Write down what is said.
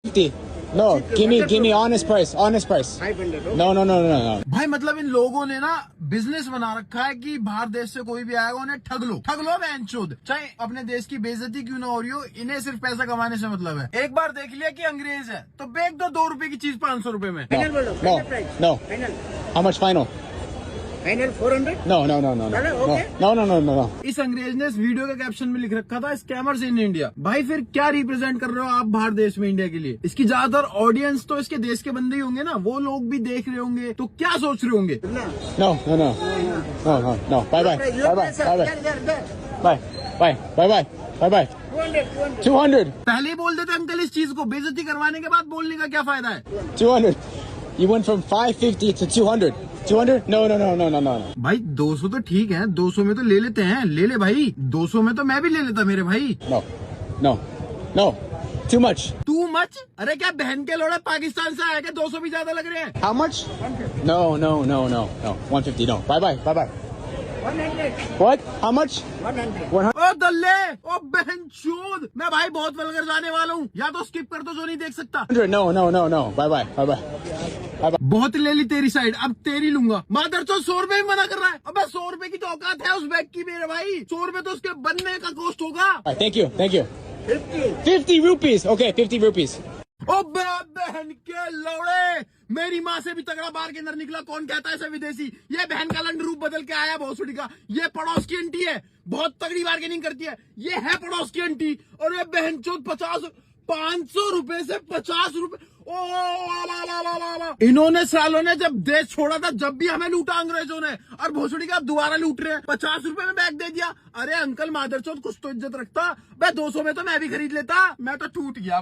No, give me honest price. 500. No. भाई मतलब इन लोगों ने ना बिजनेस बना रखा है कि बाहर देश से कोई भी आएगा उन्हें ठग लो बहनचोद, चाहे अपने देश की बेइज्जती क्यों ना हो रही हो, इन्हें सिर्फ पैसा कमाने से मतलब है। एक बार देख लिया कि अंग्रेज है तो बेच दो 2 रुपए की चीज 500 रुपए में। फाइनल बोलो, final price. No. Final How much final? Final 400। No. चलो, okay. No. इस अंग्रेज ने इस वीडियो के कैप्शन में लिख रखा था स्कैमर्स इन इंडिया। भाई फिर क्या रिप्रेजेंट कर रहे हो आप बाहर देश में इंडिया के लिए? इसकी ज्यादातर ऑडियंस तो इसके देश के बंदे ही होंगे ना, वो लोग भी देख रहे होंगे तो क्या सोच रहे होंगे? No. Bye. 200. पहले ही बोल देते अंकल इस चीज को, बेइज्जती करवाने के बाद बोलने का क्या फायदा है? 200. You went from 550 to 200. 200? No. भाई 200 तो ठीक है, 200 में तो ले लेते हैं, ले ले भाई, 200 में तो मैं भी ले लेता मेरे भाई। No. Too much. तू मच, अरे क्या बहन के लोड़े पाकिस्तान से आए क्या? 200 भी ज्यादा लग रहे हैं। How much? 150. No. 150. No. Bye. 100. What? How much? 100. 100. ओ दल्ले, ओ बहनचोद, मैं भाई बहुत वल्गर जाने वाला हूँ, या तो स्किप कर दो जो नहीं देख सकता। No. Bye. बहुत ले ली तेरी साइड, अब तेरी लूंगा। मादर तो 100 रुपए में मना कर रहा है। अबे 100 रुपए की तो औकात है उस बैग की मेरे भाई, 100 रुपए तो उसके बनने का कॉस्ट होगा। Thank you. 50. 50 rupees. Okay, 50 rupees. ओ बहन के लौड़े, मेरी माँ से भी तगड़ा बाहर के अंदर निकला, कौन कहता है ऐसे विदेशी? ये बहन का लंड रूप बदल के आया भोसड़ी का। ये पड़ोस की आंटी है, बहुत तगड़ी बार्गेनिंग करती है। ये है पड़ोस की आंटी, और ये बहन चौथ 500 रुपए से 50 रुपए। ओ ला। इन्होंने सालों ने जब देश छोड़ा था, जब भी हमें लूटा अंग्रेजों ने, और भोसड़ी का दोबारा लूट रहे हैं। 50 रुपए में बैग दे दिया। अरे अंकल मादरचोद कुछ तो इज्जत रखता। 200 में तो मैं भी खरीद लेता, मैं तो टूट गया।